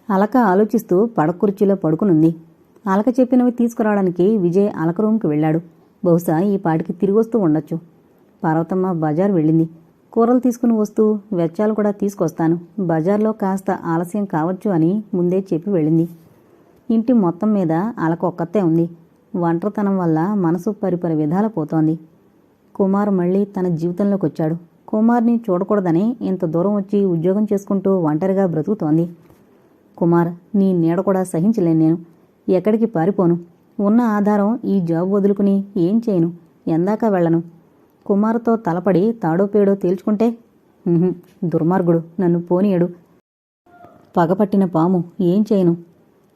అలక ఆలోచిస్తూ పడక కుర్చీలో పడుకునుంది. అలక చెప్పినవి తీసుకురావడానికి విజయ్ అలక రూమ్కి వెళ్ళాడు. బహుశా ఈ పాటికి తిరిగొస్తూ ఉండొచ్చు. పార్వతమ్మ బజార్ వెళ్ళింది. కూరలు తీసుకుని వస్తూ వెచ్చాలు కూడా తీసుకొస్తాను, బజార్లో కాస్త ఆలస్యం కావచ్చు అని ముందే చెప్పి వెళ్ళింది. ఇంటి మొత్తం మీద అలక ఒక్కతే ఉంది. ఒంటరితనం వల్ల మనసు పరిపరి విధాల పోతోంది. కుమార్ మళ్ళీ తన జీవితంలోకి వచ్చాడు. కుమార్ని చూడకూడదని ఇంత దూరం వచ్చి ఉద్యోగం చేసుకుంటూ ఒంటరిగా బ్రతుకుతోంది. కుమార్, నీ నీడ కూడా సహించలేను నేను. ఎక్కడికి పారిపోను. ఉన్న ఆధారం ఈ జాబ్ వదులుకుని ఏం చేయను, ఎందాకా వెళ్ళను. కుమార్తో తలపడి తాడో పేడో తేల్చుకుంటే దుర్మార్గుడు, నన్ను పోనీయడు. పగపట్టిన పాము, ఏం చేయను.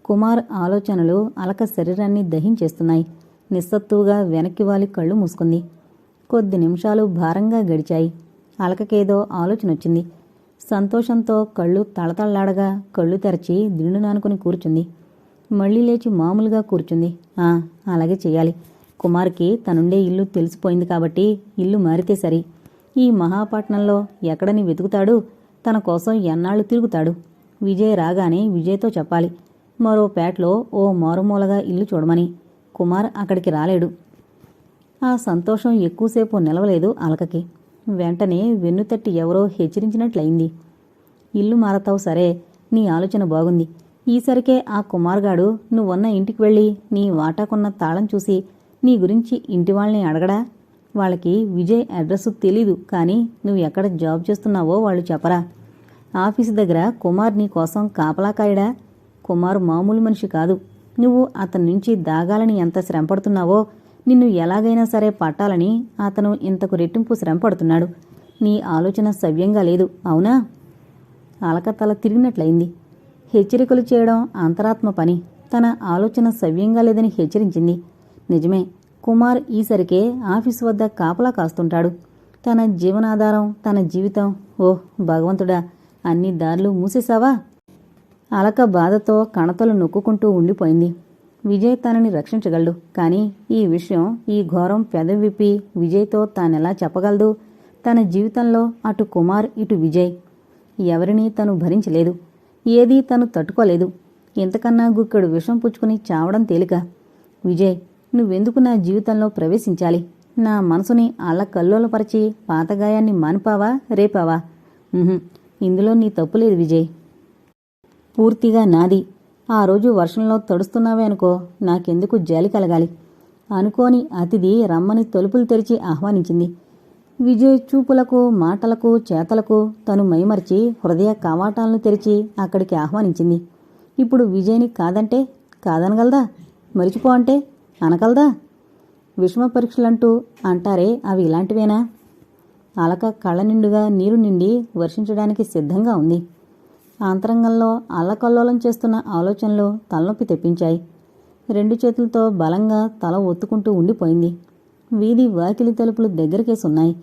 కుమార్ ఆలోచనలు అలక శరీరాన్ని దహించేస్తున్నాయి. నిస్సత్తువుగా వెనక్కి వాలి కళ్ళు మూసుకుంది. కొద్ది నిమిషాలు భారంగా గడిచాయి. అలకకేదో ఆలోచనొచ్చింది. సంతోషంతో కళ్ళు తళతళ్లాడగా కళ్ళు తెరచి దిండు నానుకుని కూర్చుంది. మళ్లీ లేచి మామూలుగా కూర్చుంది. అలాగే చెయ్యాలి. కుమార్కి తనుండే ఇల్లు తెలిసిపోయింది కాబట్టి ఇల్లు మారితే సరి. ఈ మహాపట్నంలో ఎక్కడని వెతుకుతాడు? తన కోసం ఎన్నాళ్లు తిరుగుతాడు? విజయ్ రాగానే విజయ్తో చెప్పాలి, మరో పేటలో ఓ మారుమూలగా ఇల్లు చూడమని. కుమార్ అక్కడికి రాలేడు. ఆ సంతోషం ఎక్కువసేపు నిలవలేదు అలకకి. వెంటనే వెన్నుతట్టి ఎవరో హెచ్చరించినట్లయింది. ఇల్లు మారతావు సరే, నీ ఆలోచన బాగుంది. ఈసరికే ఆ కుమార్గాడు నువ్వున్న ఇంటికి వెళ్ళి నీ వాటాకున్న తాళం చూసి నీ గురించి ఇంటి వాళ్ళని అడగడా? వాళ్ళకి విజయ్ అడ్రస్ తెలీదు, కానీ నువ్వు ఎక్కడ జాబ్ చేస్తున్నావో వాళ్ళు చెప్పరా? ఆఫీసు దగ్గర కుమార్ నీ కోసం కాపలా కాయడా? కుమార్ మామూలు మనిషి కాదు. నువ్వు అతని నుంచి దాగాలని ఎంత శ్రమపడుతున్నావో, నిన్ను ఎలాగైనా సరే పట్టాలని అతను ఇంతకు రెట్టింపు శ్రమపడుతున్నాడు. నీ ఆలోచన సవ్యంగా లేదు, అవునా? అలక తల తిరిగినట్లయింది. హెచ్చరికలు చేయడం అంతరాత్మ పని. తన ఆలోచన సవ్యంగా లేదని హెచ్చరించింది. నిజమే, కుమార్ ఈసరికే ఆఫీసు వద్ద కాపలా కాస్తుంటాడు. తన జీవనాధారం, తన జీవితం. ఓహ్ భగవంతుడా, అన్ని దారులు మూసేశావా? అలక బాధతో కణతలు నొక్కుంటూ ఉండిపోయింది. విజయ్ తనని రక్షించగలడు, కానీ ఈ విషయం, ఈ ఘోరం పెదవి విప్పి విజయ్తో తానెలా చెప్పగలదు? తన జీవితంలో అటు కుమార్, ఇటు విజయ్, ఎవరినీ తను భరించలేదు. ఏదీ తను తట్టుకోలేదు. ఇంతకన్నా గుక్కెడు విషం పుచ్చుకుని చావడం తేలిక. విజయ్, నువ్వెందుకు నా జీవితంలో ప్రవేశించాలి? నా మనసుని అల్లకల్లోలపరిచి పాతగాయాన్ని మానిపావా, రేపావా? ఇందులో నీ తప్పులేదు విజయ్, పూర్తిగా నాది. ఆ రోజు వర్షంలో తడుస్తున్నావే అనుకో, నాకెందుకు జాలి కలగాలి? అనుకోని అతిథి రమ్మని తలుపులు తెరిచి ఆహ్వానించింది. విజయ్ చూపులకు, మాటలకు, చేతలకు తను మైమర్చి హృదయ కవాటాలను తెరిచి అక్కడికి ఆహ్వానించింది. ఇప్పుడు విజయ్ని కాదంటే కాదనగలదా? మరిచిపో అంటే అనగలదా? విషమ పరీక్షలంటూ అంటారే, అవి ఇలాంటివేనా? అలక కళ్ళ నిండుగా నీరు నిండి వర్షించడానికి సిద్ధంగా ఉంది. ఆంతరంగంలో అల్లకల్లోలం చేస్తున్న ఆలోచనలు తలనొప్పి తెప్పించాయి. రెండు చేతులతో బలంగా తల ఒత్తుకుంటూ ఉండిపోయింది. వీధి వాకిలి తలుపులు దగ్గరకేసున్నాయి.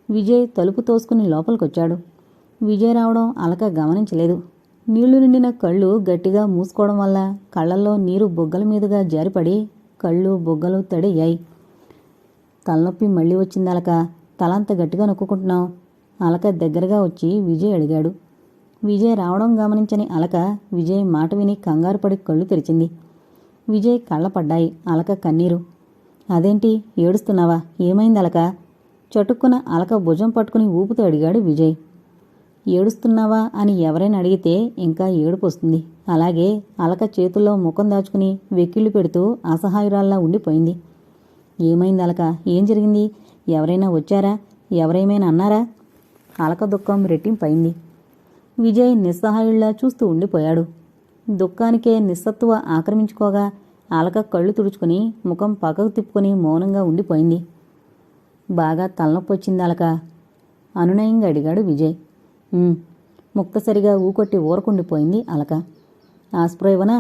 విజయ్ తలుపు తోసుకుని లోపలికొచ్చాడు. విజయ్ రావడం అలక గమనించలేదు. నీళ్లు నిండిన కళ్ళు గట్టిగా మూసుకోవడం వల్ల కళ్లల్లో నీరు బొగ్గల మీదుగా జారిపడి కళ్ళు, బొగ్గలు తడయ్యాయి. తలనొప్పి మళ్లీ వచ్చిందలక, తలంత గట్టిగా నొక్కుంటున్నావు? అలక దగ్గరగా వచ్చి విజయ్ అడిగాడు. విజయ్ రావడం గమనించని అలక విజయ్ మాట విని కంగారుపడి కళ్ళు తెరిచింది. విజయ్ కళ్ళపడ్డాయి. అలక కన్నీరు. అదేంటి, ఏడుస్తున్నావా? ఏమైందలక? చటుక్కున అలక భుజం పట్టుకుని ఊపుతూ అడిగాడు విజయ్. ఏడుస్తున్నావా అని ఎవరైనా అడిగితే ఇంకా ఏడుపు వస్తుంది. అలాగే అలక చేతుల్లో ముఖం దాచుకుని వెక్కిళ్ళు పెడుతూ అసహాయురాల్లా ఉండిపోయింది. ఏమైందలక? ఏం జరిగింది? ఎవరైనా వచ్చారా? ఎవరేమైనా అన్నారా? అలక దుఃఖం రెట్టింపైంది. విజయ్ నిస్సహాయుళ్లా చూస్తూ ఉండిపోయాడు. దుఃఖానికే నిస్సత్తువ ఆక్రమించుకోగా అలక కళ్ళు తుడుచుకుని ముఖం పక్కకు తిప్పుకుని మౌనంగా ఉండిపోయింది. బాగా తలనొప్పొచ్చింది అలక? అనునయంగా అడిగాడు విజయ్. ముక్తసరిగా ఊకొట్టి ఊరకుండిపోయింది అలక. ఆస్ప్రో ఇవ్వనా?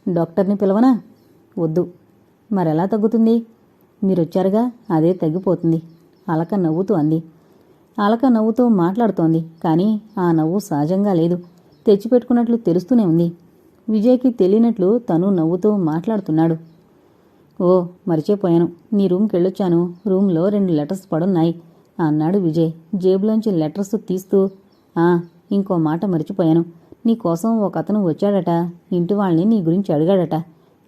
డాక్టర్ని పిలవనా? వద్దు. మరెలా తగ్గుతుంది? మీరొచ్చారుగా, అదే తగ్గిపోతుంది. అలక నవ్వుతూ అంది. అలక నవ్వుతూ మాట్లాడుతోంది, కానీ ఆ నవ్వు సహజంగా లేదు. తెచ్చిపెట్టుకున్నట్లు తెలుస్తూనే ఉంది. విజయ్కి తెలియనట్లు తను నవ్వుతూ మాట్లాడుతున్నాడు. ఓ మరిచిపోయాను, నీ రూమ్కెళ్ళొచ్చాను. రూమ్లో 2 లెటర్స్ పడున్నాయి అన్నాడు విజయ్ జేబులోంచి లెటర్స్ తీస్తూ. ఇంకో మాట మరిచిపోయాను. నీకోసం ఒకతను వచ్చాడట, ఇంటి వాళ్ళని నీ గురించి అడిగాడట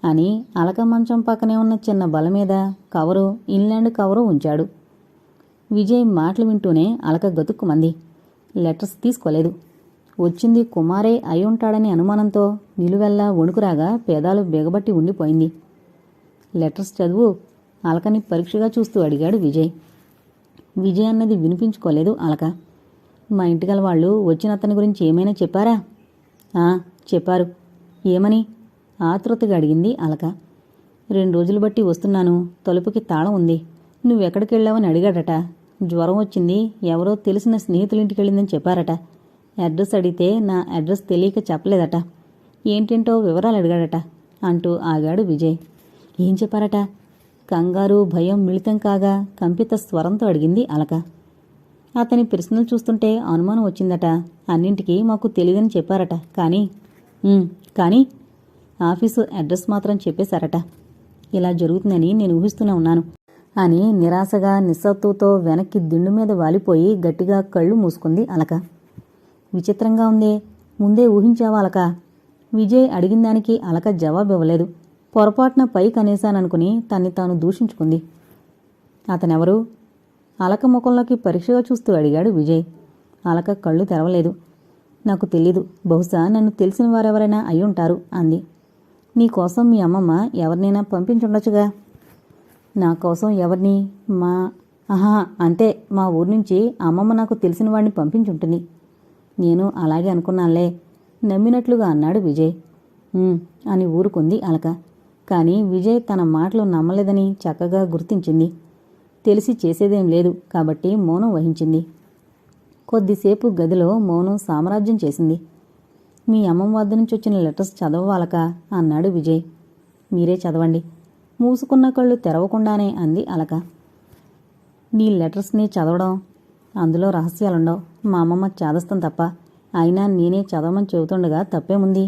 అని అలక మంచం పక్కనే ఉన్న చిన్న బల మీద కవరు, ఇన్లాండ్ కవరు ఉంచాడు. విజయ్ మాటలు వింటూనే అలక గతుక్కుమంది. లెటర్స్ తీసుకోలేదు. వచ్చింది కుమారే అయి ఉంటాడని అనుమానంతో నిలువెల్లా వణుకురాగా పేదాలు బిగబట్టి ఉండిపోయింది. లెటర్స్ చదువు అలకని పరీక్షగా చూస్తూ అడిగాడు విజయ్. విజయ్ అన్నది వినిపించుకోలేదు అలక. మా ఇంటిగల వాళ్ళు వచ్చిన అతని గురించి ఏమైనా చెప్పారా? చెప్పారు. ఏమని? ఆతృతగా అడిగింది అలక. 2 రోజులు బట్టి వస్తున్నాను, తలుపుకి తాళం ఉంది, నువ్వెక్కడికెళ్ళావని అడిగాడట. జ్వరం వచ్చింది, ఎవరో తెలిసిన స్నేహితులింటికెళ్ళిందని చెప్పారట. అడ్రస్ అడిగితే నా అడ్రస్ తెలియక చెప్పలేదట. ఏంటేంటో వివరాలు అడిగాడట అంటూ ఆగాడు విజయ్. ఏం చెప్పారట? కంగారు భయం మిళితం కాగా కంపిత స్వరంతో అడిగింది అలక. అతని ప్రశ్నలు చూస్తుంటే అనుమానం వచ్చిందట. అన్నింటికీ మాకు తెలియదని చెప్పారట. కానీ ఆఫీసు అడ్రస్ మాత్రం చెప్పేశారట. ఇలా జరుగుతుందని నేను ఊహిస్తూనే ఉన్నాను అని నిరాశగా నిస్సత్తుతో వెనక్కి దిండు మీద వాలిపోయి గట్టిగా కళ్ళు మూసుకుంది అలక. విచిత్రంగా ఉందే, ముందే ఊహించావా అలక? విజయ్ అడిగిన దానికి అలక జవాబివ్వలేదు. పొరపాటున పై కనేశాననుకుని తన్ని తాను దూషించుకుంది. అతనెవరు? అలక ముఖంలోకి పరీక్షగా చూస్తూ అడిగాడు విజయ్. అలక కళ్ళు తెరవలేదు. నాకు తెలీదు, బహుశా నన్ను తెలిసిన వారెవరైనా అయ్యుంటారు అంది. నీకోసం మీ అమ్మమ్మ ఎవరినైనా పంపించుండొచ్చుగా. నా కోసం ఎవరిని? అంతే, మా ఊరి నుంచి అమ్మమ్మ నాకు తెలిసిన వాడిని పంపించుంటుంది. నేను అలాగే అనుకున్నానులే, నమ్మినట్లుగా అన్నాడు విజయ్. అని ఊరుకుంది అలక. కానీ విజయ్ తన మాటలు నమ్మలేదని చక్కగా గుర్తించింది. తెలిసి చేసేదేం లేదు కాబట్టి మౌనం వహించింది. కొద్దిసేపు గదిలో మౌనం సామ్రాజ్యం చేసింది. మీ అమ్మమ్మ వద్ద నుంచి వచ్చిన లెటర్స్ చదవాలక అన్నాడు విజయ్. మీరే చదవండి, మూసుకున్న కళ్ళు తెరవకుండానే అంది అలక. నీ లెటర్స్ని చదవడం, అందులో రహస్యాలుండవు, మా అమ్మమ్మ చేదస్తం తప్ప. అయినా నేనే చదవమని చెబుతుండగా తప్పేముంది?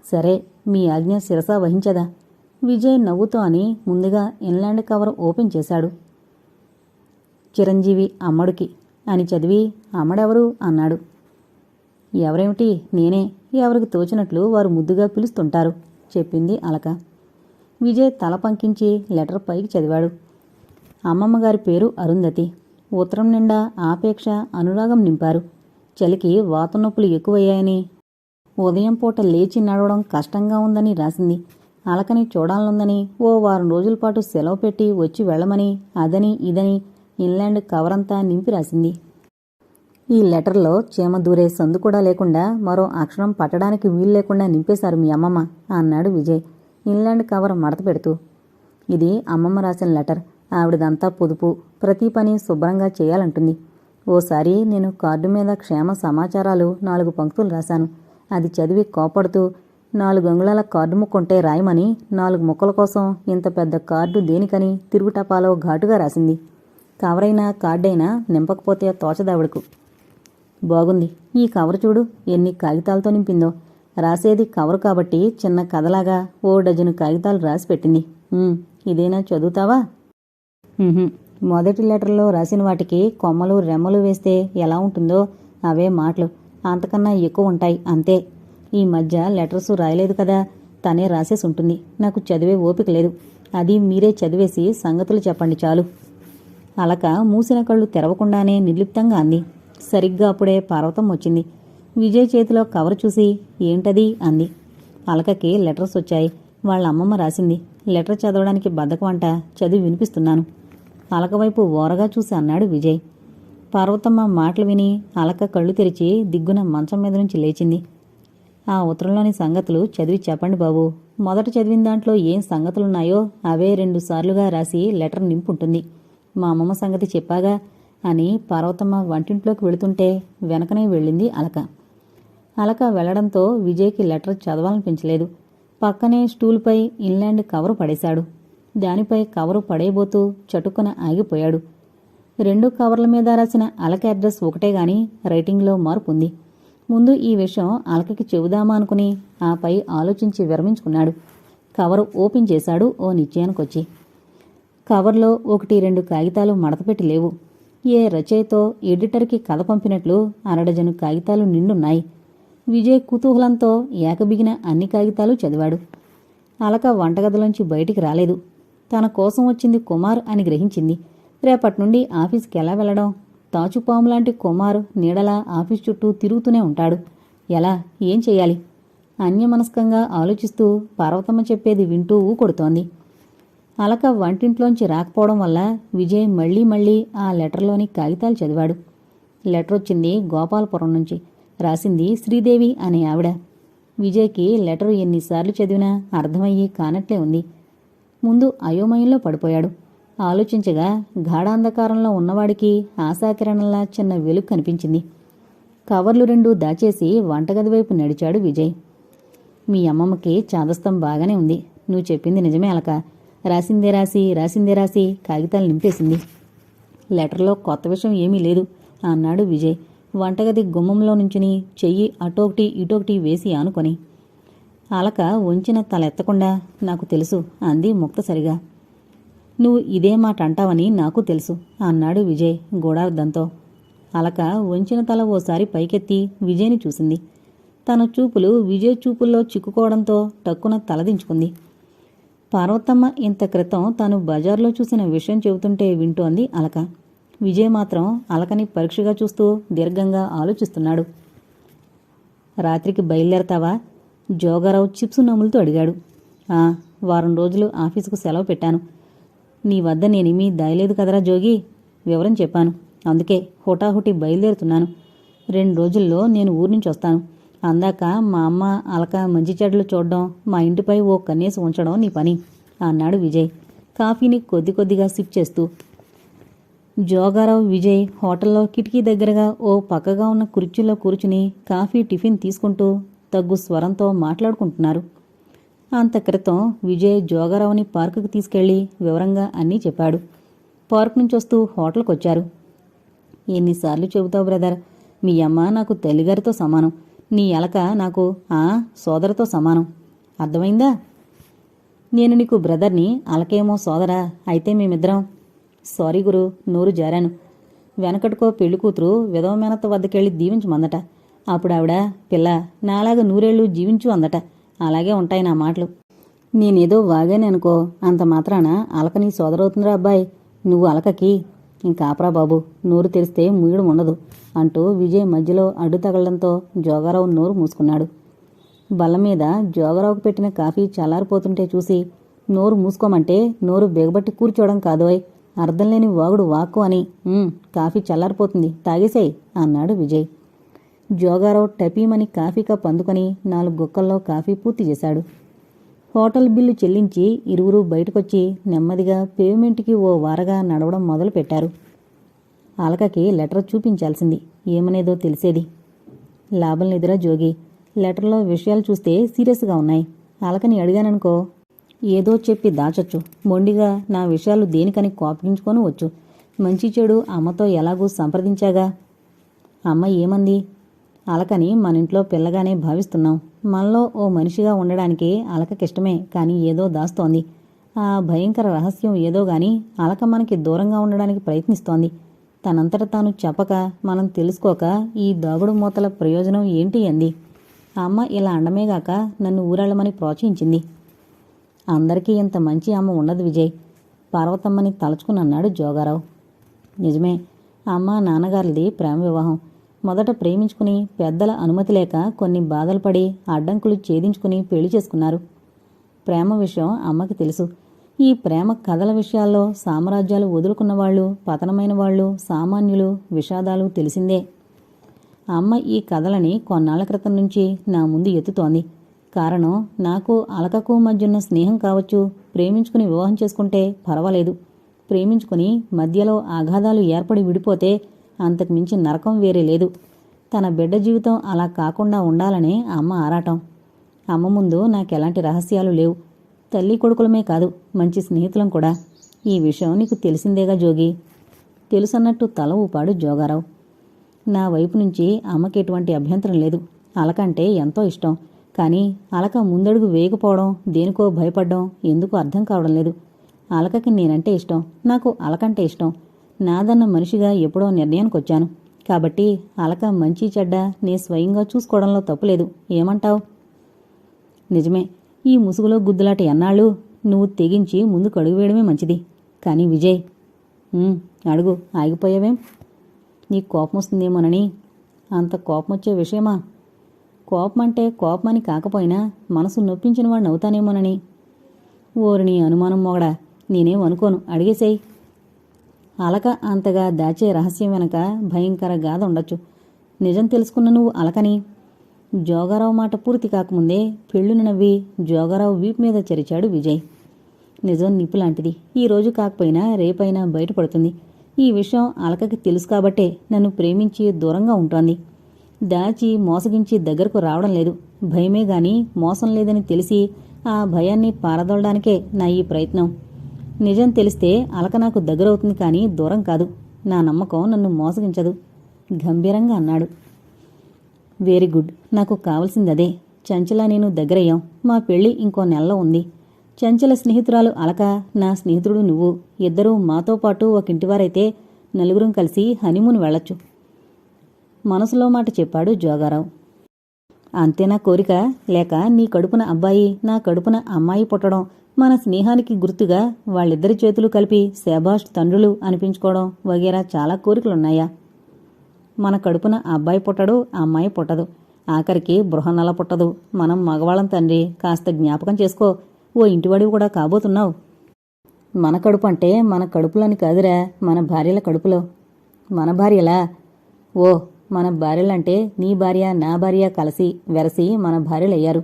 సరే, మీ ఆజ్ఞ శిరసా వహించదా? విజయ్ నవ్వుతో అని ముందుగా ఇన్లాండ్ కవర్ ఓపెన్ చేశాడు. చిరంజీవి అమ్మడుకి అని చదివి అమ్మడెవరు అన్నాడు. ఎవరేమిటి, నేనే, ఎవరికి తోచినట్లు వారు ముద్దుగా పిలుస్తుంటారు చెప్పింది అలక. విజయ్ తల పంకించి లెటర్ పైకి చదివాడు. అమ్మమ్మగారి పేరు అరుంధతి. ఉత్తరం నిండా ఆపేక్ష, అనురాగం నింపారు. చలికి వాతం నొప్పులు ఎక్కువయ్యాయని, ఉదయం పూట లేచి నడవడం కష్టంగా ఉందని రాసింది. అలకని చూడాలనుందని, ఓ వారం రోజుల పాటు సెలవు పెట్టి వచ్చి వెళ్ళమని, అదని ఇదని ఇన్లాండ్ కవరంతా నింపి రాసింది. ఈ లెటర్లో చీమ దూరే సందు కూడా లేకుండా, మరో అక్షరం పట్టడానికి వీలు లేకుండా నింపేశారు మీ అమ్మమ్మ అన్నాడు విజయ్ ఇన్లాండ్ కవర్ మడత పెడుతూ. ఇది అమ్మమ్మ రాసిన లెటర్. ఆవిడదంతా పొదుపు, ప్రతి పని శుభ్రంగా చేయాలంటుంది. ఓసారి నేను కార్డు మీద క్షేమ సమాచారాలు 4 పంక్తులు రాశాను. అది చదివి కోపడుతూ 4 అంగుళాల కార్డు ముక్కుంటే రాయమని, 4 ముక్కల కోసం ఇంత పెద్ద కార్డు దేనికని తిరుగుటపాలో ఘాటుగా రాసింది. కవరైనా కార్డైనా నింపకపోతే తోచదావిడకు. బాగుంది, ఈ కవర్ చూడు ఎన్ని కాగితాలతో నింపిందో. రాసేది కవర్ కాబట్టి చిన్న కథలాగా ఓ డజను కాగితాలు రాసి పెట్టింది. ఇదేనా చదువుతావా? మొదటి లెటర్లో రాసిన వాటికి కొమ్మలు రెమ్మలు వేస్తే ఎలా ఉంటుందో అవే మాటలు, అంతకన్నా ఎక్కువ ఉంటాయి అంతే. ఈ మధ్య లెటర్సు రాయలేదు కదా, తనే రాసేసి ఉంటుంది. నాకు చదివే ఓపిక లేదు. అది మీరే చదివేసి సంగతులు చెప్పండి చాలు. అలక మూసిన కళ్ళు తెరవకుండానే నిర్లిప్తంగా అంది. సరిగ్గా అప్పుడే పార్వతం వచ్చింది. విజయ్ చేతిలో కవర్ చూసి ఏంటది అంది. అలకకి లెటర్స్ వచ్చాయి. వాళ్ళ అమ్మమ్మ రాసింది. లెటర్ చదవడానికి బద్ధకమంట, చదివి వినిపిస్తున్నాను. అలక వైపు ఓరగా చూసి అన్నాడు విజయ్. పార్వతమ్మ మాటలు విని అలక కళ్ళు తెరిచి దిగ్గున మంచం మీద నుంచి లేచింది. ఆ ఉత్తరంలోని సంగతులు చదివి చెప్పండి బాబు. మొదట చదివిన దాంట్లో ఏం సంగతులున్నాయో అవే 2 సార్లుగా రాసి లెటర్ నింపుంటుంది. మా అమ్మమ్మ సంగతి చెప్పాగా అని పార్వతమ్మ వంటింట్లోకి వెళుతుంటే వెనకనే వెళ్ళింది అలక. అలక వెళ్లడంతో విజయ్కి లెటర్ చదవాలనిపించలేదు. పక్కనే స్టూల్పై ఇన్లాండ్ కవరు పడేశాడు. దానిపై కవరు పడేయబోతూ చటుక్కున ఆగిపోయాడు. 2 కవర్ల మీద రాసిన అలక అడ్రస్ ఒకటే గాని రైటింగ్లో మార్పు ఉంది. ముందు ఈ విషయం అలకకి చెబుదామా అనుకుని ఆపై ఆలోచించి విరమించుకున్నాడు. కవరు ఓపెన్ చేశాడు ఓ నిశ్చయానికొచ్చి. కవర్లో 1-2 కాగితాలు మడతపెట్టి లేవు. ఏ రచయితో ఎడిటర్కి కథ పంపినట్లు 1/2 కాగితాలు నిండున్నాయి. విజయ్ కుతూహలంతో ఏకబిగిన అన్ని కాగితాలు చదివాడు. అలక వంటగదిలోంచి బయటికి రాలేదు. తన కోసం వచ్చింది కుమార్ అని గ్రహించింది. రేపటి నుండి ఆఫీస్కి ఎలా వెళ్లడం? తాచుపాములాంటి కుమార్ నీడలా ఆఫీస్ చుట్టూ తిరుగుతూనే ఉంటాడు. ఎలా? ఏం చెయ్యాలి? అన్యమనస్కంగా ఆలోచిస్తూ పార్వతమ్మ చెప్పేది వింటూ ఊకొడుతోంది. అలక వంటింట్లోంచి రాకపోవడం వల్ల విజయ్ మళ్లీ మళ్లీ ఆ లెటర్లోని కాగితాలు చదివాడు. లెటర్ వచ్చింది గోపాలపురం నుంచి. రాసింది శ్రీదేవి అనే ఆవిడ. విజయ్కి లెటరు ఎన్నిసార్లు చదివినా అర్థమయ్యి కానట్లే ఉంది. ముందు అయోమయంలో పడిపోయాడు. ఆలోచించగా గాఢాంధకారంలో ఉన్నవాడికి ఆశాకిరణంలా చిన్న వెలుగు కనిపించింది. కవర్లు 2 దాచేసి వంటగది వైపు నడిచాడు విజయ్. మీ అమ్మమ్మకి చాదస్తం బాగానే ఉంది. నువ్వు చెప్పింది నిజమే అలక. రాసిందే రాసి కాగితాలు నింపేసింది. లెటర్లో కొత్త విషయం ఏమీ లేదు అన్నాడు విజయ్ వంటగది గుమ్మంలో నుంచుని చెయ్యి అటొకటి ఇటొకటి వేసి ఆనుకొని. అలక వంచిన తలెత్తకుండా నాకు తెలుసు అంది ముక్తసరిగా. నువ్వు ఇదే మాట అంటావని నాకు తెలుసు అన్నాడు విజయ్ గూఢార్థంతో. అలక వంచిన తల ఓసారి పైకెత్తి విజయ్ని చూసింది. తన చూపులు విజయ్ చూపుల్లో చిక్కుకోవడంతో టక్కున తలదించుకుంది. పార్వతమ్మ ఇంత క్రితం తాను బజార్లో చూసిన విషయం చెబుతుంటే వింటోంది అలక. విజయ్ మాత్రం అలకని పరీక్షగా చూస్తూ దీర్ఘంగా ఆలోచిస్తున్నాడు. రాత్రికి బయలుదేరతావా? జోగారావు చిప్సు నములుతూ అడిగాడు. వారం రోజులు ఆఫీసుకు సెలవు పెట్టాను. నీ వద్ద నేనేమీ దాయలేదు కదరా జోగి. వివరం చెప్పాను. అందుకే హుటాహుటి బయలుదేరుతున్నాను. 2 రోజుల్లో నేను ఊరి నుంచి వస్తాను. అందాక మా అమ్మ అలక మంచి చెడ్లు చూడడం, మా ఇంటిపై ఓ కన్నేసి ఉంచడం నీ పని అన్నాడు విజయ్ కాఫీని కొద్ది కొద్దిగా సిప్ చేస్తూ. జోగారావు విజయ్ హోటల్లో కిటికీ దగ్గరగా ఓ పక్కగా ఉన్న కుర్చీలో కూర్చుని కాఫీ టిఫిన్ తీసుకుంటూ తగ్గు స్వరంతో మాట్లాడుకుంటున్నారు. అంత క్రితం విజయ్ జోగారావుని పార్కుకి తీసుకెళ్లి వివరంగా అన్నీ చెప్పాడు. పార్క్ నుంచి వస్తూ హోటల్కొచ్చారు. ఎన్నిసార్లు చెబుతావు బ్రదర్? మీ అమ్మ నాకు తల్లిగారితో సమానం. నీ అలక నాకు సోదరతో సమానం. అర్థమైందా? నేను నీకు బ్రదర్ని, అలకేమో సోదరా. అయితే మేమిద్దరం. సారీ గురు, నోరు జారాను. వెనకటికో పెళ్లి కూతురు విధవ మేనత్త వద్దకెళ్ళి దీవించమందట. అప్పుడు ఆవిడ, పిల్ల నాలాగా 100 ఏళ్ళు జీవించు అందట. అలాగే ఉంటాయి నా మాటలు. నేనేదో వాగానే అనుకో, అంత మాత్రాన అలక నీ సోదరవుతుందిరా అబ్బాయి. నువ్వు అలకకి ఇంకాపరా బాబు, నోరు తెరిస్తే ముయ్యడం ఉండదు అంటూ విజయ్ మధ్యలో అడ్డు తగలడంతో జోగారావు నోరు మూసుకున్నాడు. బల్లమీద జోగారావుకు పెట్టిన కాఫీ చల్లారిపోతుంటే చూసి, నోరు మూసుకోమంటే నోరు బిగబట్టి కూర్చోవడం కాదోయ్, అర్థం లేని వాగుడు వాక్కు అని. కాఫీ చల్లారిపోతుంది, తాగేసేయ్ అన్నాడు విజయ్. జోగారావు టపీమని కాఫీ కప్ అందుకొని 4 గుక్కల్లో కాఫీ పూర్తి చేశాడు. హోటల్ బిల్లు చెల్లించి ఇరువురు బయటకొచ్చి నెమ్మదిగా పేమెంట్కి ఓ వారగా నడవడం మొదలుపెట్టారు. అలకకి లెటర్ చూపించాల్సింది, ఏమనేదో తెలిసేది. లాభం లేదురా జోగి. లెటర్లో విషయాలు చూస్తే సీరియస్గా ఉన్నాయి. అలకని అడిగాననుకో, ఏదో చెప్పి దాచొచ్చు. మొండిగా నా విషయాలు దేనికని కోపగించుకొని వచ్చు. మంచి చెడు అమ్మతో ఎలాగూ సంప్రదించాగా. అమ్మ ఏమంది? అలకని మనింట్లో పిల్లగానే భావిస్తున్నాం. మనలో ఓ మనిషిగా ఉండడానికి అలకకిష్టమే, కానీ ఏదో దాస్తోంది. ఆ భయంకర రహస్యం ఏదో గాని అలక మనకి దూరంగా ఉండడానికి ప్రయత్నిస్తోంది. తనంతట తాను చెప్పక, మనం తెలుసుకోక ఈ దాగుడు మూతల ప్రయోజనం ఏంటి అంది. అమ్మ ఇలా అండమేగాక నన్ను ఊరెళ్ళమని ప్రోత్సహించింది. అందరికీ ఇంత మంచి అమ్మ ఉండదు విజయ్, పార్వతమ్మని తలుచుకునన్నాడు జోగారావు. నిజమే, అమ్మ నాన్నగారిది ప్రేమ వివాహం. మొదట ప్రేమించుకుని పెద్దల అనుమతి లేక కొన్ని బాధలు పడి అడ్డంకులు ఛేదించుకుని పెళ్లి చేసుకున్నారు. ప్రేమ విషయం అమ్మకి తెలుసు. ఈ ప్రేమ కథల విషయాల్లో సామ్రాజ్యాలు వదులుకున్నవాళ్లు, పతనమైన వాళ్ళు, సామాన్యులు, విషాదాలు తెలిసిందే. అమ్మ ఈ కథలని కొన్నాళ్ల క్రితం నుంచి నా ముందు ఎత్తుతోంది. కారణం, నాకు అలకకు మధ్యున్న స్నేహం కావచ్చు. ప్రేమించుకుని వివాహం చేసుకుంటే పర్వాలేదు. ప్రేమించుకుని మధ్యలో ఆఘాతాలు ఏర్పడి విడిపోతే అంతకుమించి నరకం వేరే లేదు. తన బిడ్డ జీవితం అలా కాకుండా ఉండాలనే అమ్మ ఆరాటం. అమ్మ ముందు నాకెలాంటి రహస్యాలు లేవు. తల్లి కొడుకులమే కాదు, మంచి స్నేహితులం కూడా. ఈ విషయం నీకు తెలిసిందేగా జోగి. తెలుసన్నట్టు తల ఊపాడు జోగారావు. నా వైపు నుంచి అమ్మకి ఎటువంటి అభ్యంతరం లేదు. అలకంటే ఎంతో ఇష్టం. కానీ అలక ముందడుగు వేయకపోవడం, దేనికో భయపడ్డం ఎందుకు అర్థం కావడం లేదు. అలకకి నేనంటే ఇష్టం, నాకు అలకంటే ఇష్టం. నాదన్న మనిషిగా ఎప్పుడో నిర్ణయానికొచ్చాను. కాబట్టి అలక మంచి చెడ్డ నే స్వయంగా చూసుకోవడంలో తప్పులేదు. ఏమంటావ్? నిజమే. ఈ ముసుగులో గుద్దులాట ఎన్నాళ్ళు? నువ్వు తెగించి ముందుకు అడుగు వేయడమే మంచిది. కానీ విజయ్. అడుగు. ఆగిపోయావేం? నీకు కోపం వస్తుందేమోనని. అంత కోపం వచ్చే విషయమా? కోపమంటే కోపమని కాకపోయినా మనసు నొప్పించిన వాడిని అవుతానేమోనని. ఓరిని అనుమానం మొగడా, నేనేం అనుకోను, అడిగేసేయ్. అలక అంతగా దాచే రహస్యం వెనక భయంకర గాథ ఉండొచ్చు. నిజం తెలుసుకున్న నువ్వు అలకని. జోగారావు మాట పూర్తి కాకముందే పెళ్ళుని నవ్వి జోగారావు వీపు మీద చెరిచాడు విజయ్. నిజం నిప్పులాంటిది. ఈ రోజు కాకపోయినా రేపైనా బయటపడుతుంది. ఈ విషయం అలకకి తెలుసు కాబట్టే నన్ను ప్రేమించి దూరంగా ఉంటోంది. దాచి మోసగించి దగ్గరకు రావడం లేదు. భయమే గాని మోసం లేదని తెలిసి ఆ భయాన్ని పారదోలడానికే నా ఈ ప్రయత్నం. నిజం తెలిస్తే అలక నాకు దగ్గరవుతుంది కానీ దూరం కాదు. నా నమ్మకం నన్ను మోసగించదు గంభీరంగా అన్నాడు. Very good. నాకు కావలసిందదే. చంచల నేను దగ్గరయ్యాం. మా పెళ్లి ఇంకో నెలలో ఉంది. చంచల స్నేహితురాలు అలక, నా స్నేహితుడు నువ్వు ఇద్దరూ మాతో పాటు ఒక ఇంటివారైతే నలుగురం కలిసి హనీమూన్ వెళ్లొచ్చు. మనసులో మాట చెప్పాడు జోగారావు. అంతేనా కోరిక? లేక నీ కడుపున అబ్బాయి నా కడుపున అమ్మాయి పుట్టడం మన స్నేహానికి గుర్తుగా వాళ్ళిద్దరి చేతులు కలిపి శభాష్ తండ్రులు అనిపించుకోవడం వగేరా చాలా కోరికలున్నాయా? మన కడుపున అబ్బాయి పుట్టడు, అమ్మాయి పుట్టదు, ఆఖరికి బృహన్నల పుట్టదు. మనం మగవాళ్ళం తండ్రి. కాస్త జ్ఞాపకం చేసుకో. ఓ ఇంటివాడివి కూడా కాబోతున్నావు. మన కడుపు అంటే మన కడుపులోని కాదురా, మన భార్యల కడుపులో. మన భార్యలా? ఓ, మన భార్యలంటే నీ భార్య నా భార్య కలిసి వెరసి మన భార్యలయ్యారు.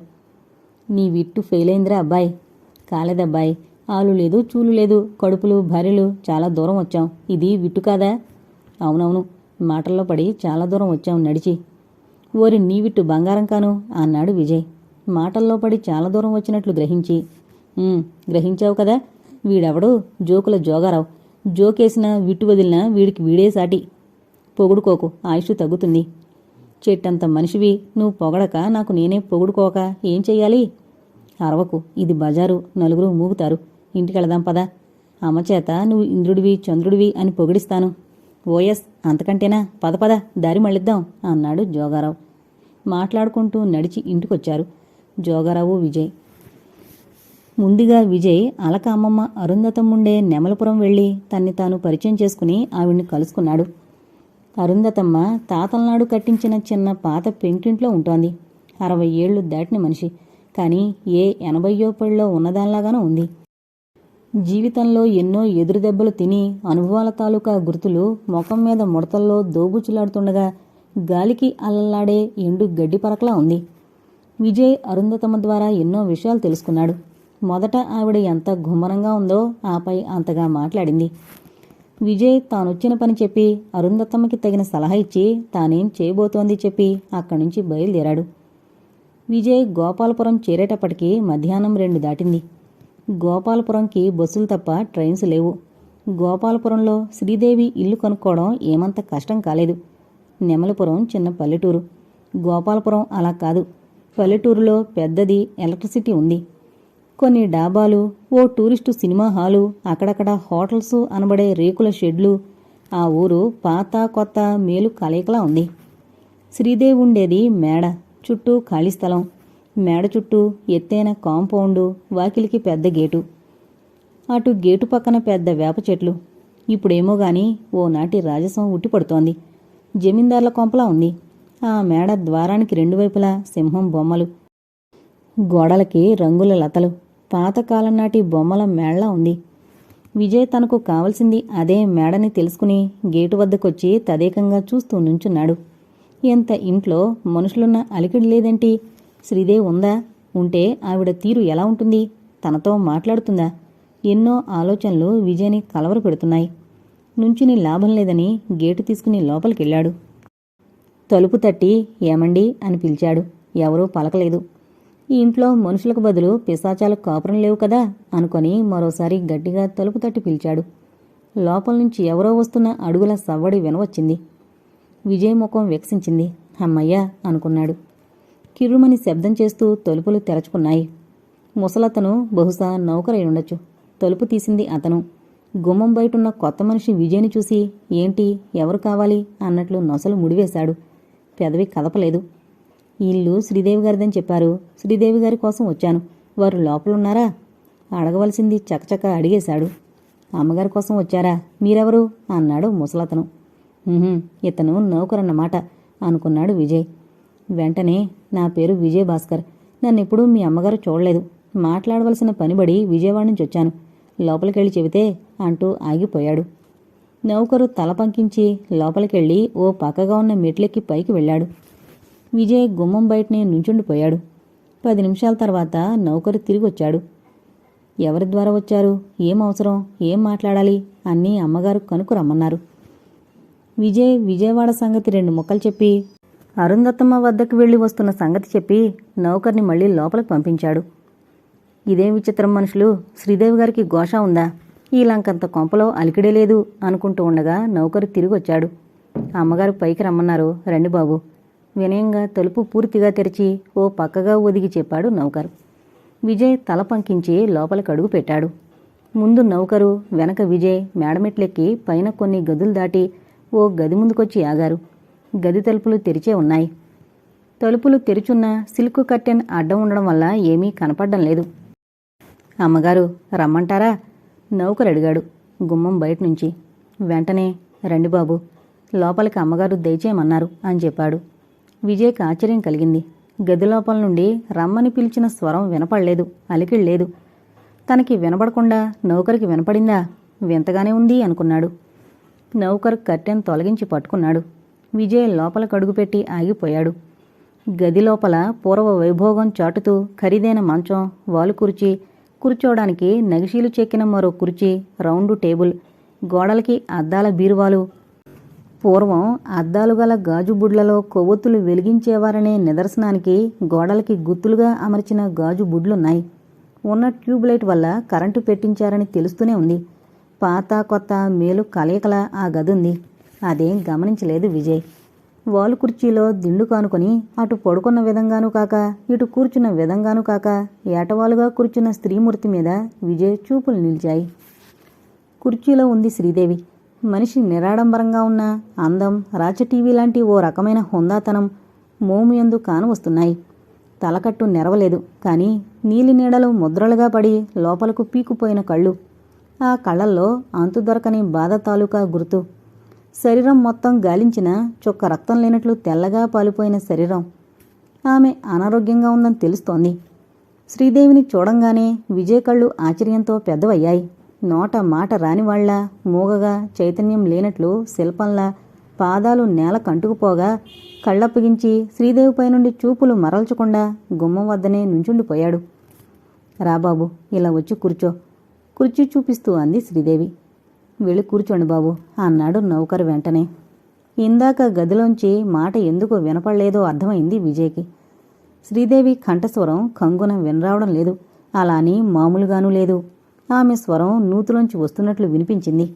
నీ విట్టు ఫెయిల్ అయిందిరా అబ్బాయి. కాలేదబ్బాయి. ఆలు లేదు, చూలు లేదు, కడుపులు భార్యలు చాలా దూరం వచ్చాం. ఇది విట్టు కాదా? అవునవును, మాటల్లో పడి చాలా దూరం వచ్చాం నడిచి. ఓరి నీ విట్టు బంగారం కాను అన్నాడు విజయ్ మాటల్లో పడి చాలా దూరం వచ్చినట్లు గ్రహించి. గ్రహించావు కదా. వీడెవడు? జోకుల జోగారావు. జోకేసినా విట్టు వదిలినా వీడికి వీడే సాటి. పొగుడుకోకు, ఆయుష్ తగ్గుతుంది. చెట్టంత మనిషివి నువ్వు పొగడక నాకు నేనే పొగుడుకోక ఏం చెయ్యాలి? అరవకు, ఇది బజారు, నలుగురు మూగుతారు. ఇంటికెళదాం పదా. అమ్మచేత నువ్వు ఇంద్రుడివి చంద్రుడివి అని పొగిడిస్తాను. ఓఎస్, అంతకంటేనా? పద పద, దారి మళ్ళిద్దాం అన్నాడు జోగారావు. మాట్లాడుకుంటూ నడిచి ఇంటికొచ్చారు జోగారావు విజయ్. ముందుగా విజయ్ అలక అమ్మమ్మ అరుంధతమ్ముండే నెమలపురం వెళ్లి తన్ని తాను పరిచయం చేసుకుని ఆవిడ్ని కలుసుకున్నాడు. అరుంధతమ్మ తాతలనాడు కట్టించిన చిన్న పాత పెంకింట్లో ఉంటోంది. 60 ఏళ్లు దాటిన మనిషి. కానీ ఏ 80ో పళ్ళలో ఉన్నదానిలాగానూ ఉంది. జీవితంలో ఎన్నో ఎదురుదెబ్బలు తిని అనుభవాల తాలూకా గుర్తులు ముఖం మీద ముడతల్లో దోబుచులాడుతుండగా గాలికి అల్లల్లాడే ఎండు గడ్డి పరకలా ఉంది. విజయ్ అరుంధతమ్మ ద్వారా ఎన్నో విషయాలు తెలుసుకున్నాడు. మొదట ఆవిడ ఎంత గుమ్మరంగా ఉందో ఆపై అంతగా మాట్లాడింది. విజయ్ తానొచ్చిన పని చెప్పి అరుంధతమ్మకి తగిన సలహా ఇచ్చి తానేం చేయబోతోంది చెప్పి అక్కడి నుంచి బయలుదేరాడు. విజయ్ గోపాలపురం చేరేటప్పటికి మధ్యాహ్నం 2 దాటింది. గోపాలపురంకి బస్సులు తప్ప ట్రైన్స్ లేవు. గోపాలపురంలో శ్రీదేవి ఇల్లు కొనుక్కోవడం ఏమంత కష్టం కాలేదు. నెమలిపురం చిన్న పల్లెటూరు. గోపాలపురం అలా కాదు. పల్లెటూరులో పెద్దది ఎలక్ట్రిసిటీ ఉంది. కొన్ని డాబాలు, ఓ టూరిస్టు సినిమా హాలు, అక్కడక్కడ హోటల్సు అనబడే రేకుల షెడ్లు. ఆ ఊరు పాత కొత్త మేలు కలయికలా ఉంది. శ్రీదేవి ఉండేది మేడ. చుట్టూ ఖాళీ స్థలం. మేడ చుట్టూ ఎత్తైన కాంపౌండు, వాకిలికి పెద్ద గేటు. అటు గేటు పక్కన పెద్ద వేప చెట్లు. ఇప్పుడేమో గాని ఓనాటి రాజసం ఉట్టిపడుతోంది. జమీందార్ల కొంపలా ఉంది. ఆ మేడ ద్వారానికి 2 వైపులా సింహం బొమ్మలు. గోడలకి రంగుల లతలు. పాతకాలం నాటి బొమ్మల మేళ్లా ఉంది. విజయ్ తనకు కావలసింది అదే మేడని తెలుసుకుని గేటు వద్దకొచ్చి తదేకంగా చూస్తూ నుంచున్నాడు. ఎంత ఇంట్లో మనుషులున్న అలికిడి లేదేంటి? శ్రీదేవి ఉందా? ఉంటే ఆవిడ తీరు ఎలా ఉంటుంది? తనతో మాట్లాడుతుందా? ఎన్నో ఆలోచనలు విజయ్ని కలవర పెడుతున్నాయి. నుంచుని లాభం లేదని గేటు తీసుకుని లోపలికెళ్ళాడు. తలుపు తట్టి ఏమండి అని పిలిచాడు. ఎవరూ పలకలేదు. ఈ ఇంట్లో మనుషులకు బదులు పిశాచాలకు కాపురం లేవు కదా అనుకొని మరోసారి గట్టిగా తలుపు తట్టి పిలిచాడు. లోపల నుంచి ఎవరో వస్తున్న అడుగుల సవ్వడి వినవచ్చింది. విజయ్ ముఖం వికసించింది. అమ్మయ్యా అనుకున్నాడు. కిర్రుమని శబ్దం చేస్తూ తలుపులు తెరచుకున్నాయి. ముసలతను బహుశా నౌకరై ఉండొచ్చు. తలుపు తీసింది అతను. గుమ్మం బయటున్న కొత్త మనిషి విజయ్ని చూసి ఏంటి ఎవరు కావాలి అన్నట్లు నొసలు ముడివేశాడు. పెదవి కదపలేదు. ఇల్లు శ్రీదేవి గారిదని చెప్పారు. శ్రీదేవి గారి కోసం వచ్చాను. వారు లోపలున్నారా? అడగవలసింది చకచక అడిగేశాడు. అమ్మగారి కోసం వచ్చారా? మీరెవరు అన్నాడు ముసలతను. ఇతను నౌకరన్నమాట అనుకున్నాడు విజయ్. వెంటనే నా పేరు విజయ్ భాస్కర్. నన్నెప్పుడూ మీ అమ్మగారు చూడలేదు. మాట్లాడవలసిన పనిబడి విజయవాడ నుంచి వచ్చాను. లోపలికెళ్ళి చెబితే అంటూ ఆగిపోయాడు. నౌకరు తల పంకించి లోపలికెళ్ళి ఓ పక్కగా ఉన్న మెట్లెక్కి పైకి వెళ్ళాడు. విజయ్ గుమ్మం బయటనే నుంచుండిపోయాడు. 10 నిమిషాల తర్వాత నౌకరు తిరిగొచ్చాడు. ఎవరి ద్వారా వచ్చారు? ఏం అవసరం? ఏం మాట్లాడాలి? అన్నీ అమ్మగారు కనుకు రమ్మన్నారు. విజయ్ విజయవాడ సంగతి 2 ముక్కలు చెప్పి అరుంధత్తమ్మ వద్దకు వెళ్లి వస్తున్న సంగతి చెప్పి నౌకర్ని మళ్లీ లోపలికి పంపించాడు. ఇదేం విచిత్రం మనుషులు, శ్రీదేవి గారికి ఘోష ఉందా? ఈ లంకంత కొంపలో అలికిడే లేదు అనుకుంటూ ఉండగా నౌకరు తిరిగొచ్చాడు. అమ్మగారు పైకి రమ్మన్నారు, రండి బాబు. వినయంగా తలుపు పూర్తిగా తెరిచి ఓ పక్కగా ఒదిగి చెప్పాడు నౌకరు. విజయ్ తల పంకించి లోపలికి అడుగు పెట్టాడు. ముందు నౌకరు, వెనక విజయ్ మేడమెట్లెక్కి పైన కొన్ని గదులు దాటి ఓ గది ముందుకొచ్చి ఆగారు. గది తలుపులు తెరిచే ఉన్నాయి. తలుపులు తెరిచున్న సిల్క్ కర్టెన్ అడ్డం ఉండడం వల్ల ఏమీ కనపడ్డం లేదు. అమ్మగారు రమ్మంటారా? నౌకరు అడిగాడు గుమ్మం బయటనుంచి. వెంటనే రండి బాబు, లోపలికి అమ్మగారు దయచేయమన్నారు అని చెప్పాడు. విజయ్కి ఆశ్చర్యం కలిగింది. గది లోపల నుండి రమ్మని పిలిచిన స్వరం వినపడలేదు, అలికిళ్ళలేదు. తనకి వినపడకుండా నౌకరికి వినపడిందా? వింతగానే ఉంది అనుకున్నాడు. నౌకరు కర్టెన్ తొలగించి పట్టుకున్నాడు. విజయ్ లోపలికి అడుగుపెట్టి ఆగిపోయాడు. గది లోపల పూర్వ వైభోగం చాటుతూ ఖరీదైన మంచం, వాలు కుర్చీ, కూర్చోవడానికి నగిషీలు చెక్కిన మరో కుర్చీ, రౌండు టేబుల్, గోడలకి అద్దాల బీరువాలు. పూర్వం అద్దాలు గల గాజు బుడ్లలో కొవ్వొత్తులు వెలిగించేవారనే నిదర్శనానికి గోడలకి గుత్తులుగా అమర్చిన గాజు బుడ్లున్నాయి. ఉన్న ట్యూబ్లైట్ వల్ల కరెంటు పెట్టించారని తెలుస్తూనే ఉంది. పాత కొత్త మేలు కలయికల ఆ గదుంది. అదేం గమనించలేదు విజయ్. వాలు కుర్చీలో దిండు కానుకొని అటు పడుకున్న విధంగానూ కాక ఇటు కూర్చున్న విధంగానూ కాక ఏటవాలుగా కూర్చున్న స్త్రీమూర్తి మీద విజయ్ చూపులు నిలిచాయి. కుర్చీలో ఉంది శ్రీదేవి. మనిషి నిరాడంబరంగా ఉన్న అందం, రాచటీవీ లాంటి ఓ రకమైన హుందాతనం మోముయందు కానువస్తున్నాయి. తలకట్టు నెరవలేదు, కానీ నీలి నీడలు ముద్రలుగా పడి లోపలకు పీకుపోయిన కళ్ళు. ఆ కళ్ళల్లో అంతు దొరకని బాధ తాలూకా గుర్తు. శరీరం మొత్తం గాలించిన చుక్క రక్తం లేనట్లు తెల్లగా పాలిపోయిన శరీరం. ఆమె అనారోగ్యంగా ఉందని తెలుస్తోంది. శ్రీదేవిని చూడంగానే విజయ్ కళ్ళు ఆశ్చర్యంతో పెద్దవయ్యాయి. నోట మాట రానివాళ్ల, మూగగా, చైతన్యం లేనట్లు శిల్పంలా పాదాలు నేల కంటుకుపోగా కళ్ళప్పగించి శ్రీదేవిపై నుండి చూపులు మరల్చకుండా గుమ్మం వద్దనే నుంచుండిపోయాడు. రాబాబు, ఇలా వచ్చి కూర్చో, కుర్చీ చూపిస్తూ అంది శ్రీదేవి. వెళ్ళి కూర్చోండి బాబు అన్నాడు నౌకరు వెంటనే. ఇందాక గదిలోంచి మాట ఎందుకు వినపడలేదో అర్థమైంది విజయ్కి. శ్రీదేవి కంఠస్వరం కంగున వినరావడం లేదు, అలా అని మామూలుగానూ లేదు. ఆమె స్వరం నూతులోంచి వస్తున్నట్లు వినిపించింది.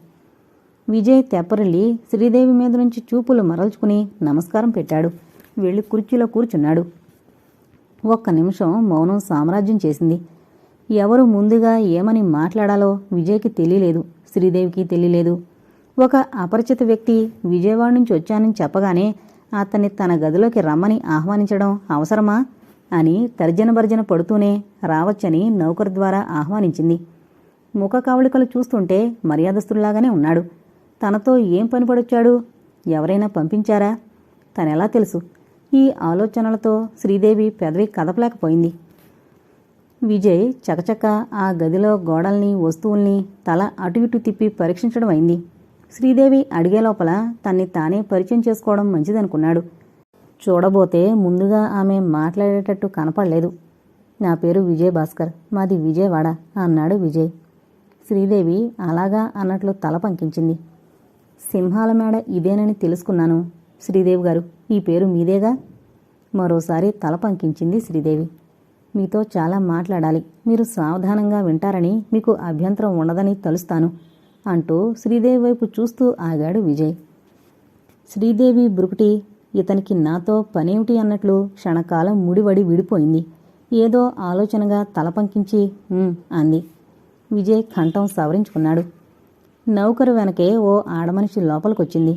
విజయ్ తెప్పరిల్లి శ్రీదేవి మీద నుంచి చూపులు మరల్చుకుని నమస్కారం పెట్టాడు. వెళ్ళి కుర్చీలో కూర్చున్నాడు. ఒక్క నిమిషం మౌనం సామ్రాజ్యం చేసింది. ఎవరు ముందుగా ఏమని మాట్లాడాలో విజయ్కి తెలియలేదు, శ్రీదేవికి తెలియలేదు. ఒక అపరిచిత వ్యక్తి విజయవాడ నుంచి వచ్చానని చెప్పగానే అతన్ని తన గదిలోకి రమ్మని ఆహ్వానించడం అవసరమా అని తర్జన భర్జన పడుతూనే రావచ్చని నౌకరు ద్వారా ఆహ్వానించింది. ముఖ కవళికలు చూస్తుంటే మర్యాదస్తుల్లాగానే ఉన్నాడు. తనతో ఏం పనిపడొచ్చాడు? ఎవరైనా పంపించారా? తనెలా తెలుసు? ఈ ఆలోచనలతో శ్రీదేవి పెదవి కదపలేకపోయింది. విజయ్ చకచక ఆ గదిలో గోడల్ని, వస్తువుల్ని తల అటు ఇటు తిప్పి పరీక్షించడం అయింది. శ్రీదేవి అడిగే లోపల తన్ని తానే పరిచయం చేసుకోవడం మంచిదనుకున్నాడు. చూడబోతే ముందుగా ఆమె మాట్లాడేటట్టు కనపడలేదు. నా పేరు విజయ్ భాస్కర్, మాది విజయవాడ అన్నాడు విజయ్. శ్రీదేవి అలాగా అన్నట్లు తల పంకించింది. సింహాల మేడ ఇదేనని తెలుసుకున్నాను. శ్రీదేవి గారు, ఈ పేరు మీదేగా? మరోసారి తల పంకించింది శ్రీదేవి. మీతో చాలా మాట్లాడాలి, మీరు సావధానంగా వింటారని, మీకు అభ్యంతరం ఉండదని తలుస్తాను అంటూ శ్రీదేవి వైపు చూస్తూ ఆగాడు విజయ్. శ్రీదేవి బ్రుకుటి ఇతనికి నాతో పనేమిటి అన్నట్లు క్షణకాలం ముడివడి విడిపోయింది. ఏదో ఆలోచనగా తల పంకించి అంది. విజయ్ కంఠం సవరించుకున్నాడు. నౌకరు వెనకే ఓ ఆడమనిషి లోపలికొచ్చింది.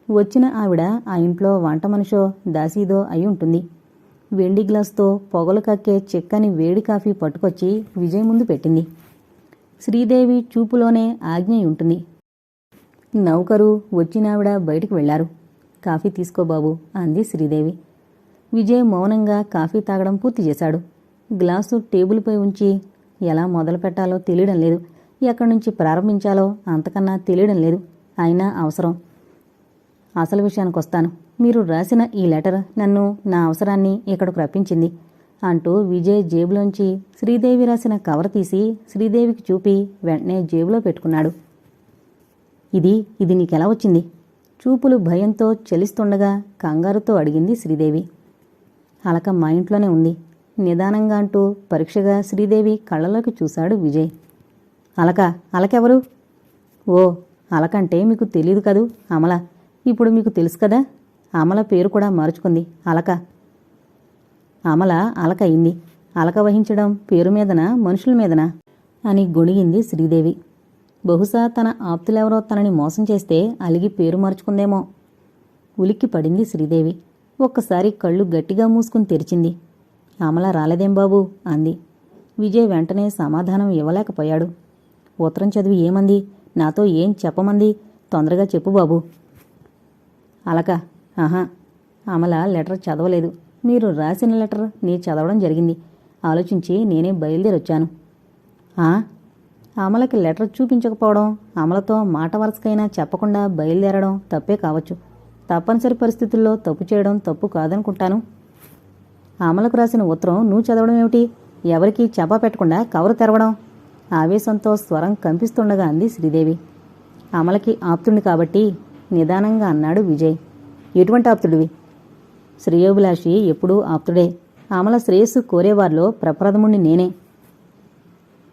వచ్చిన ఆవిడ ఆ ఇంట్లో వంట మనిషో దాసీదో అయి ఉంటుంది. వెండి గ్లాసుతో పొగలు కక్కే చిక్కని వేడి కాఫీ పట్టుకొచ్చి విజయ్ ముందు పెట్టింది. శ్రీదేవి చూపులోనే ఆజ్ఞ ఉంటుంది. నౌకరు వచ్చినావిడ బయటికి వెళ్లారు. కాఫీ తీసుకో బాబు అంది శ్రీదేవి. విజయ్ మౌనంగా కాఫీ తాగడం పూర్తి చేశాడు. గ్లాసు టేబుల్పై ఉంచి ఎలా మొదలు పెట్టాలో తెలియడం లేదు, ఎక్కడి నుంచి ప్రారంభించాలో అంతకన్నా తెలియడం లేదు. అయినా అవసరం. అసలు విషయానికొస్తాను. మీరు రాసిన ఈ లెటర్ నన్ను నా అవసరాన్ని ఇక్కడకు రప్పించింది అంటూ విజయ్ జేబులోంచి శ్రీదేవి రాసిన కవర్ తీసి శ్రీదేవికి చూపి వెంటనే జేబులో పెట్టుకున్నాడు. ఇది నీకెలా వచ్చింది? చూపులు భయంతో చెలిస్తుండగా కంగారుతో అడిగింది శ్రీదేవి. అలక మా ఇంట్లోనే ఉంది నిదానంగా అంటూ పరీక్షగా శ్రీదేవి కళ్ళలోకి చూశాడు విజయ్. అలకెవరు? ఓ, అలకంటే మీకు తెలీదు కదూ, అమల. ఇప్పుడు మీకు తెలుసు కదా, అమల పేరు కూడా మార్చుకుంది, అలక. అమల అలక అయింది. అలక వహించడం పేరు మీదనా మనుషుల మీదనా అని గొణిగింది శ్రీదేవి. బహుశా తన ఆప్తులెవరో తనని మోసం చేస్తే అలిగి పేరు మార్చుకుందేమో. ఉలిక్కి పడింది శ్రీదేవి. ఒక్కసారి కళ్ళు గట్టిగా మూసుకుని తెరిచింది. అమల రాలేదేం బాబూ అంది. విజయ్ వెంటనే సమాధానం ఇవ్వలేకపోయాడు. ఉత్తరం చదివి ఏమంది? నాతో ఏం చెప్పమంది? తొందరగా చెప్పు బాబూ. అలక, ఆహా, అమల లెటర్ చదవలేదు. మీరు రాసిన లెటర్ నీ చదవడం జరిగింది. ఆలోచించి నేనే బయలుదేరొచ్చాను. అమలకి లెటర్ చూపించకపోవడం, అమలతో మాట వరుసకైనా చెప్పకుండా బయలుదేరడం తప్పే కావచ్చు. తప్పనిసరి పరిస్థితుల్లో తప్పు చేయడం తప్పు కాదనుకుంటాను. అమలకు రాసిన ఉత్తరం నువ్వు చదవడం ఏమిటి? ఎవరికీ చెప్పా పెట్టకుండా కవరు తెరవడం? ఆవేశంతో స్వరం కంపిస్తుండగా అంది శ్రీదేవి. అమలకి ఆప్తుడిని కాబట్టి నిదానంగా అన్నాడు విజయ్. ఎటువంటి ఆప్తుడివి? శ్రేయోభిలాషి ఎప్పుడూ ఆప్తుడే. అమల శ్రేయస్సు కోరేవారిలో ప్రప్రథముణ్ణి నేనే.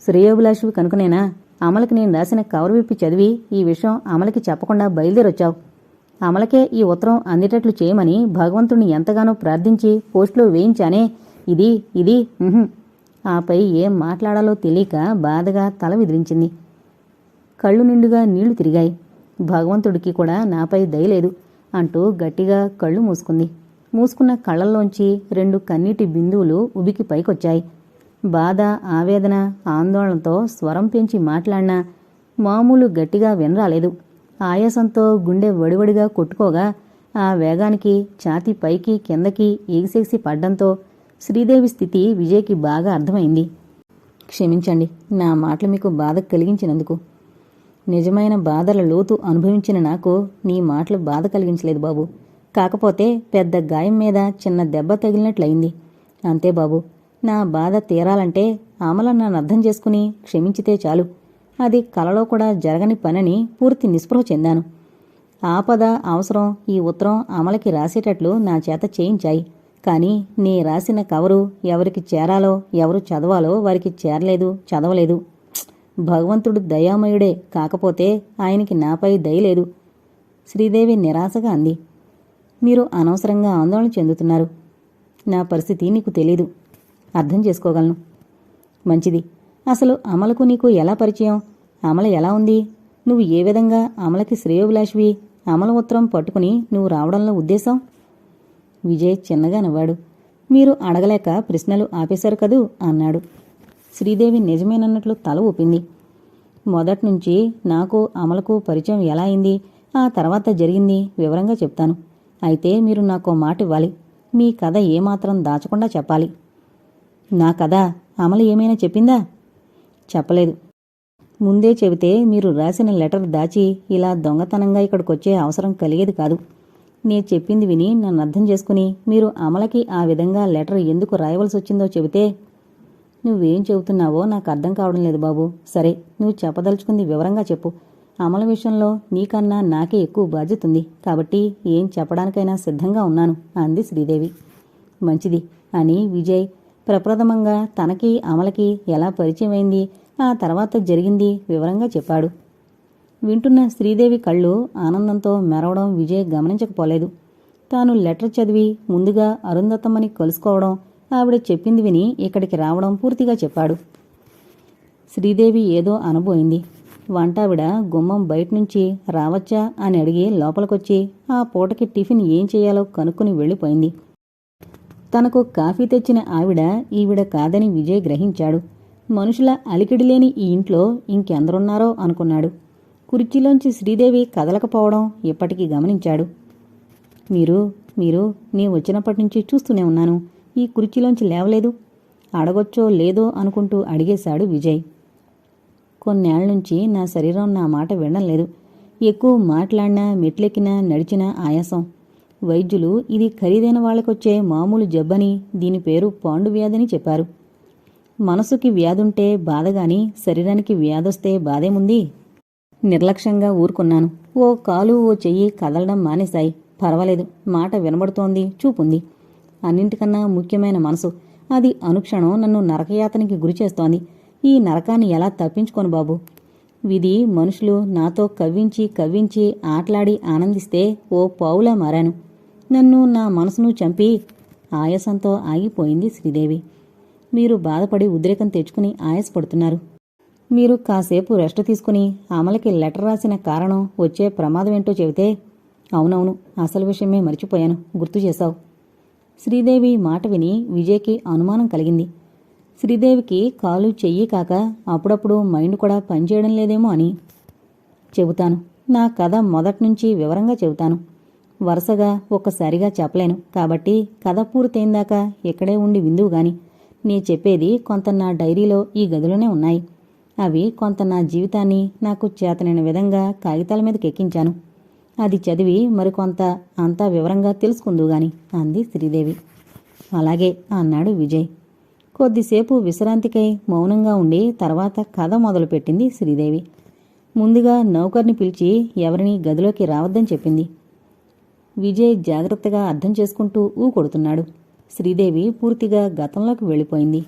శ్రేయోభిలాషివి కనుకనేనా అమలకి నేను రాసిన కవరు విప్పి చదివి ఈ విషయం అమలకి చెప్పకుండా బయలుదేరొచ్చావు? అమలకే ఈ ఉత్తరం అందేటట్లు చేయమని భగవంతుణ్ణి ఎంతగానో ప్రార్థించి పోస్టులో వేయించానే. ఇది ఆపై ఏం మాట్లాడాలో తెలియక బాధగా తల విదిలించింది. కళ్ళు నిండుగా నీళ్లు తిరిగాయి. భగవంతుడికి కూడా నాపై దయలేదు అంటూ గట్టిగా కళ్ళు మూసుకుంది. మూసుకున్న కళ్ళల్లోంచి 2 కన్నీటి బిందువులు ఉబికి పైకొచ్చాయి. బాధ, ఆవేదన, ఆందోళనతో స్వరం పెంచి మాట్లాడినా మామూలు గట్టిగా వినరాలేదు. ఆయాసంతో గుండె వడివడిగా కొట్టుకోగా ఆ వేగానికి ఛాతీ పైకి కిందకి ఎగిసేసి పడ్డంతో శ్రీదేవి స్థితి విజయ్కి బాగా అర్థమైంది. క్షమించండి, నా మాటలు మీకు బాధ కలిగించినందుకు. నిజమైన బాధల లోతు అనుభవించిన నాకు నీ మాటలు బాధ కలిగించలేదు బాబు. కాకపోతే పెద్ద గాయం మీద చిన్న దెబ్బ తగిలినట్లయింది అంతే బాబు. నా బాధ తీరాలంటే అమల నన్ను అర్థం చేసుకుని క్షమించితే చాలు. అది కలలో కూడా జరగని పనని పూర్తి నిస్పృహ చెందాను. ఆపద, అవసరం ఈ ఉత్తరం అమలకి రాసేటట్లు నా చేత చేయించాయి. కానీ నీ రాసిన కవరు ఎవరికి చేరాలో, ఎవరు చదవాలో వారికి చేరలేదు, చదవలేదు. భగవంతుడు దయామయుడే, కాకపోతే ఆయనకి నాపై దయలేదు. శ్రీదేవి నిరాశగా అంది. మీరు అనవసరంగా ఆందోళన చెందుతున్నారు. నా పరిస్థితి నీకు తెలీదు. అర్థం చేసుకోగలను. మంచిది. అసలు అమలకు నీకు ఎలా పరిచయం? అమల ఎలా ఉంది? నువ్వు ఏ విధంగా అమలకి శ్రేయోభిలాషివి? అమల ఉత్తరం పట్టుకుని నువ్వు రావడంలో ఉద్దేశం? విజయ్ చిన్నగా నవ్వాడు. మీరు అడగలేక ప్రశ్నలు ఆపేశారు కదూ అన్నాడు. శ్రీదేవి నిజమేనన్నట్లు తల ఊపింది. మొదట్నుంచి నాకు అమలకు పరిచయం ఎలా అయింది, ఆ తర్వాత జరిగింది వివరంగా చెప్తాను. అయితే మీరు నాకో మాట ఇవ్వాలి. మీ కథ ఏమాత్రం దాచకుండా చెప్పాలి. నా కథ అమల ఏమైనా చెప్పిందా? చెప్పలేదు. ముందే చెబితే మీరు రాసిన లెటర్ దాచి ఇలా దొంగతనంగా ఇక్కడికొచ్చే అవసరం కలిగేది కాదు. నే చెప్పింది విని నన్ను అర్థం చేసుకుని మీరు అమలకి ఆ విధంగా లెటర్ ఎందుకు రాయవలసి వచ్చిందో చెబితే. నువ్వేం చెబుతున్నావో నాకు అర్థం కావడం లేదు బాబు. సరే, నువ్వు చెప్పదలుచుకుంది వివరంగా చెప్పు. అమల విషయంలో నీకన్నా నాకే ఎక్కువ బాధ్యత ఉంది కాబట్టి ఏం చెప్పడానికైనా సిద్ధంగా ఉన్నాను అంది శ్రీదేవి. మంచిది అని విజయ్ ప్రప్రథమంగా తనకి అమలకి ఎలా పరిచయమైంది, ఆ తర్వాత జరిగింది వివరంగా చెప్పాడు. వింటున్న శ్రీదేవి కళ్ళు ఆనందంతో మెరవడం విజయ్ గమనించకపోలేదు. తాను లెటర్ చదివి ముందుగా అరుంధతమ్మని కలుసుకోవడం, ఆవిడ చెప్పింది విని ఇక్కడికి రావడం పూర్తిగా చెప్పాడు. శ్రీదేవి ఏదో అనబోయింది. వంటావిడ గుమ్మం బయటనుంచి రావచ్చా అని అడిగి లోపలికొచ్చి ఆ పూటకి టిఫిన్ ఏం చేయాలో కనుక్కుని వెళ్ళిపోయింది. తనకు కాఫీ తెచ్చిన ఆవిడ ఈవిడ కాదని విజయ్ గ్రహించాడు. మనుషుల అలికిడిలేని ఈ ఇంట్లో ఇంకెందరున్నారో అనుకున్నాడు. కుర్చీలోంచి శ్రీదేవి కదలకపోవడం ఇప్పటికీ గమనించాడు. మీరు నీ వచ్చినప్పటినుంచి చూస్తూనే ఉన్నాను. ఈ కుర్చీలోంచి లేవలేదు. అడగొచ్చో లేదో అనుకుంటూ అడిగేశాడు విజయ్. కొన్నేళ్లనుంచి నా శరీరం నా మాట వినడం లేదు. ఎక్కువ మాట్లాడినా, మెట్లెక్కినా, నడిచినా ఆయాసం. వైద్యులు ఇది ఖరీదైన వాళ్లకొచ్చే మామూలు జబ్బని, దీని పేరు పాండు వ్యాధని చెప్పారు. మనసుకి వ్యాధుంటే బాధగాని శరీరానికి వ్యాధొస్తే బాధేముంది? నిర్లక్ష్యంగా ఊరుకున్నాను. ఓ కాలు ఓ చెయ్యి కదలడం మానేశాయి. పర్వాలేదు, మాట వినబడుతోంది, చూపుంది. అన్నింటికన్నా ముఖ్యమైన మనసు. అది అనుక్షణం నన్ను నరకయాతనికి గురిచేస్తోంది. ఈ నరకాన్ని ఎలా తప్పించుకోను బాబు? విధి మనుషులు నాతో కవ్వించి ఆట్లాడి ఆనందిస్తే ఓ పావులా మారాను. నన్ను, నా మనసును చంపి ఆయాసంతో ఆగిపోయింది శ్రీదేవి. మీరు బాధపడి ఉద్రేకం తెచ్చుకుని ఆయాసపడుతున్నారు. మీరు కాసేపు రెస్ట్ తీసుకుని అమలకి లెటర్ రాసిన కారణం, వచ్చే ప్రమాదమేంటో చెబితే. అవునవును, అసలు విషయమే మర్చిపోయాను, గుర్తు చేశావు. శ్రీదేవి మాట విని విజయ్కి అనుమానం కలిగింది. శ్రీదేవికి కాలు చెయ్యి కాక అప్పుడప్పుడు మైండ్ కూడా పనిచేయడం లేదేమో అని. చెబుతాను. నా కథ మొదట్నుంచి వివరంగా చెబుతాను. వరుసగా ఒక్కసారిగా చెప్పలేను కాబట్టి కథ పూర్తయిందాకా ఇక్కడే ఉండి విందువుగాని. నీ చెప్పేది కొంత నా డైరీలో ఈ గదిలోనే ఉన్నాయి. అవి కొంత నా జీవితాన్ని నాకు చేతనైన విధంగా కాగితాల మీదకెక్కించాను. అది చదివి మరికొంత అంతా వివరంగా తెలుసుకుందువుగాని అంది శ్రీదేవి. అలాగే అన్నాడు విజయ్. కొద్దిసేపు విశ్రాంతికై మౌనంగా ఉండి తర్వాత కథ మొదలుపెట్టింది శ్రీదేవి. ముందుగా నౌకర్ని పిలిచి ఎవరినీ గదిలోకి రావద్దని చెప్పింది. విజయ్ జాగ్రత్తగా అర్థం చేసుకుంటూ ఊకొడుతున్నాడు. శ్రీదేవి పూర్తిగా గతంలోకి వెళ్ళిపోయింది.